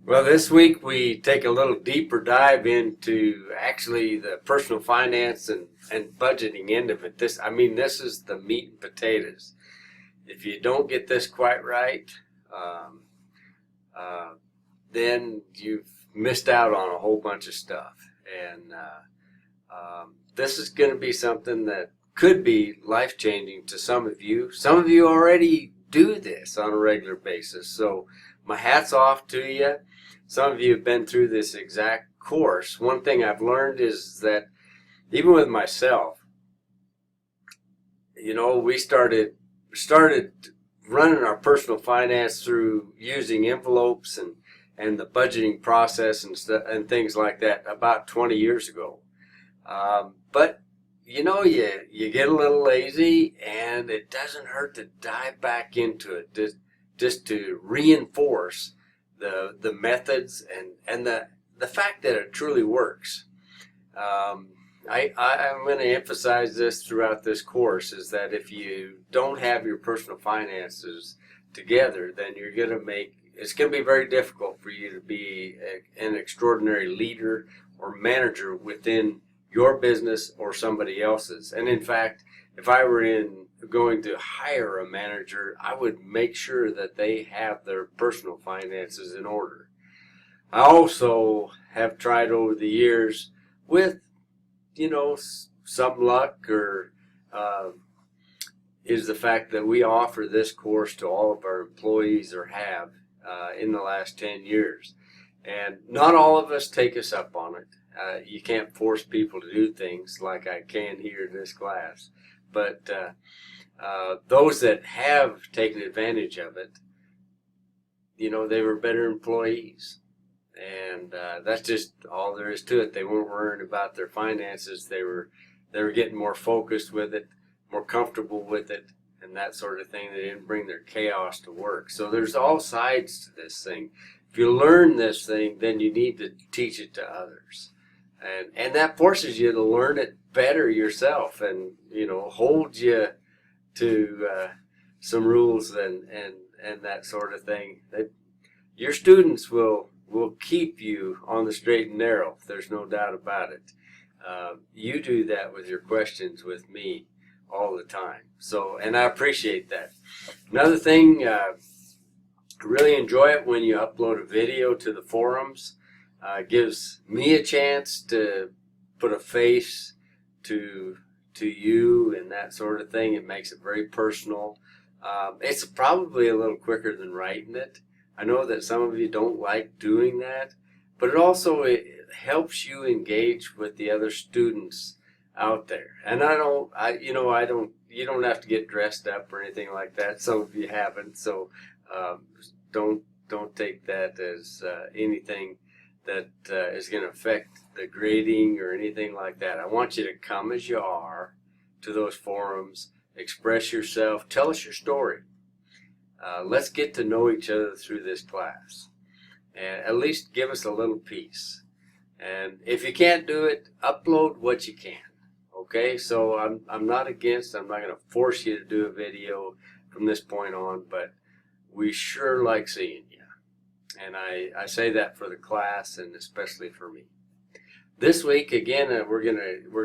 Well, this week we take a little deeper dive into actually the personal finance and budgeting end of it. This is the meat and potatoes. If you don't get this quite right, um, uh, then you've missed out on a whole bunch of stuff. And this is going to be something that could be life changing to some of you. Some of you already do this on a regular basis. So my hat's off to you. Some of you have been through this exact course. One thing I've learned is that even with myself, we started running our personal finance through using envelopes and the budgeting process and things like that about 20 years ago. But you get a little lazy, and it doesn't hurt to dive back into it just to reinforce the methods and the fact that it truly works. I'm going to emphasize this throughout this course is that if you don't have your personal finances together, then it's going to be very difficult for you to be an extraordinary leader or manager within your business or somebody else's. And in fact, if I were going to hire a manager, I would make sure that they have their personal finances in order. I also have tried over the years with, some luck or is the fact that we offer this course to all of our employees or have in the last 10 years. And not all of us take us up on it. You can't force people to do things like I can here in this class. But those that have taken advantage of it, they were better employees. And that's just all there is to it. They weren't worrying about their finances. They were getting more focused with it, more comfortable with it, and that sort of thing. They didn't bring their chaos to work. So there's all sides to this thing. If you learn this thing, then you need to teach it to others. And that forces you to learn it better yourself and, hold you to some rules and that sort of thing. That your students will keep you on the straight and narrow. There's no doubt about it. You do that with your questions with me all the time. So, and I appreciate that. Another thing, really enjoy it when you upload a video to the forums. Gives me a chance to put a face to you and that sort of thing. It makes it very personal. It's probably a little quicker than writing it. I know that some of you don't like doing that, but it helps you engage with the other students out there. And you don't have to get dressed up or anything like that. Some of you haven't, so don't take that as anything that is going to affect the grading or anything like that. I want you to come as you are to those forums, express yourself, tell us your story. Let's get to know each other through this class, and at least give us a little piece. And if you can't do it, upload what you can. Okay, so I'm not going to force you to do a video from this point on, but we sure like seeing you. And I say that for the class and especially for me. This week, again, we're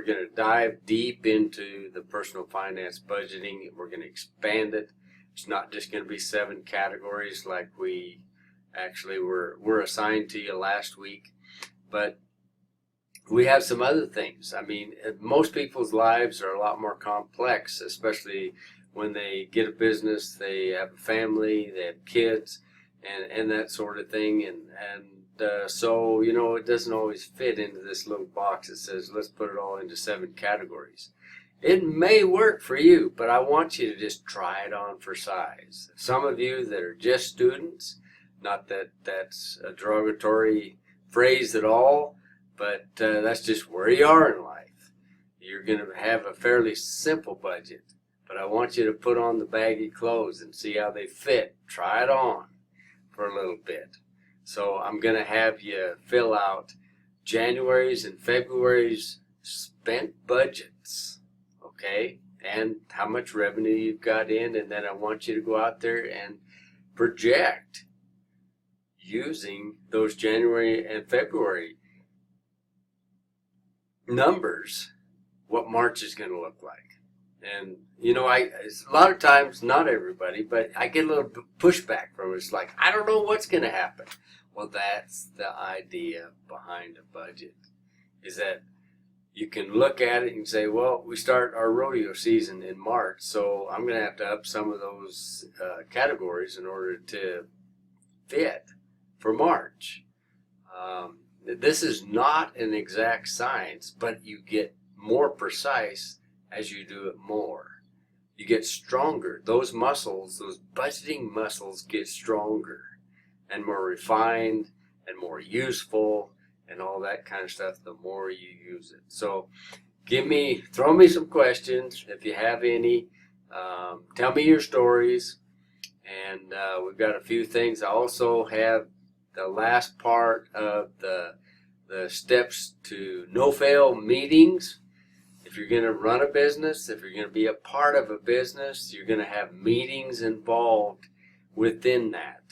gonna dive deep into the personal finance budgeting. We're gonna expand it. It's not just gonna be 7 categories like we actually were assigned to you last week, but we have some other things. I mean, most people's lives are a lot more complex, especially when they get a business, they have a family, they have kids, and that sort of thing. So, it doesn't always fit into this little box that says, let's put it all into 7 categories. It may work for you, but I want you to just try it on for size. Some of you that are just students, not that that's a derogatory phrase at all, but that's just where you are in life. You're going to have a fairly simple budget, but I want you to put on the baggy clothes and see how they fit. Try it on for a little bit. So I'm going to have you fill out January's and February's spent budgets, okay? And how much revenue you've got in, and then I want you to go out there and project using those January and February numbers, what March is going to look like. And, you know, a lot of times, not everybody, but I get a little pushback from it. It's like, I don't know what's going to happen. Well, that's the idea behind a budget, is that you can look at it and say, well, we start our rodeo season in March, so I'm going to have to up some of those categories in order to fit for March. This is not an exact science, but you get more precise as you do it more. You get stronger. Those muscles, those budgeting muscles, get stronger and more refined and more useful and all that kind of stuff the more you use it. So throw me some questions if you have any. Tell me your stories. And we've got a few things. I also have the last part of the steps to no-fail meetings. If you're going to run a business, if you're going to be a part of a business, you're going to have meetings involved within that.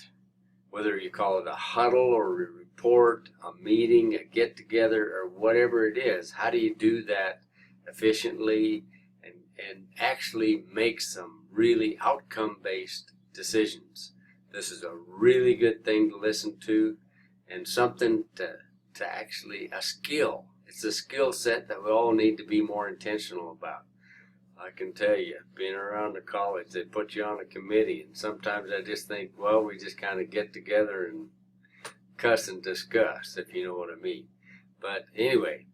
Whether you call it a huddle or a report, a meeting, a get-together, or whatever it is, how do you do that efficiently and actually make some really outcome-based decisions? This is a really good thing to listen to and something to actually, a skill. It's a skill set that we all need to be more intentional about. I can tell you, being around the college, they put you on a committee, and sometimes I just think, well, we just kind of get together and cuss and discuss, if you know what I mean. But anyway,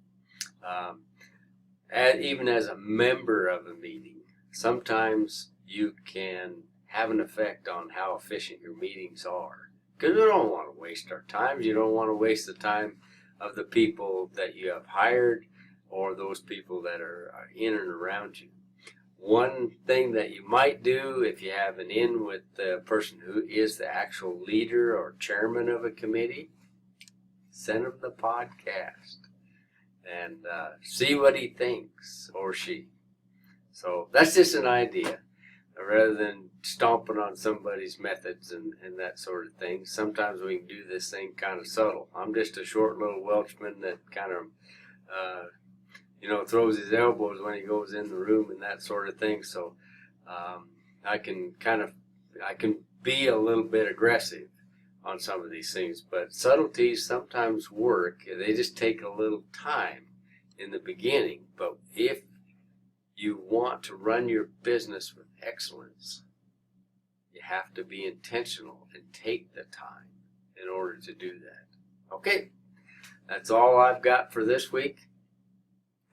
even as a member of a meeting, sometimes you can have an effect on how efficient your meetings are. Because we don't want to waste our time. You don't want to waste the time of the people that you have hired or those people that are in and around you. One thing that you might do if you have an in with the person who is the actual leader or chairman of a committee, send him the podcast and see what he thinks or she. So that's just an idea. Rather than stomping on somebody's methods and that sort of thing, sometimes we can do this thing kind of subtle. I'm just a short little Welshman that kind of throws his elbows when he goes in the room and that sort of thing. So I can be a little bit aggressive on some of these things, but subtleties sometimes work. They just take a little time in the beginning. But if you want to run your business with excellence, you have to be intentional and take the time in order to do that. Okay, that's all I've got for this week.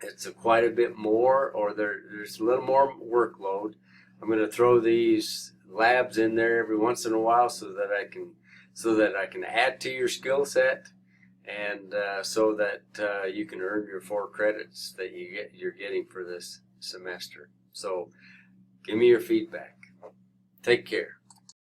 It's quite a bit more, or there's a little more workload. I'm going to throw these labs in there every once in a while so that I can add to your skill set, and so that you can earn your 4 credits that you're getting for this semester. So give me your feedback. Take care.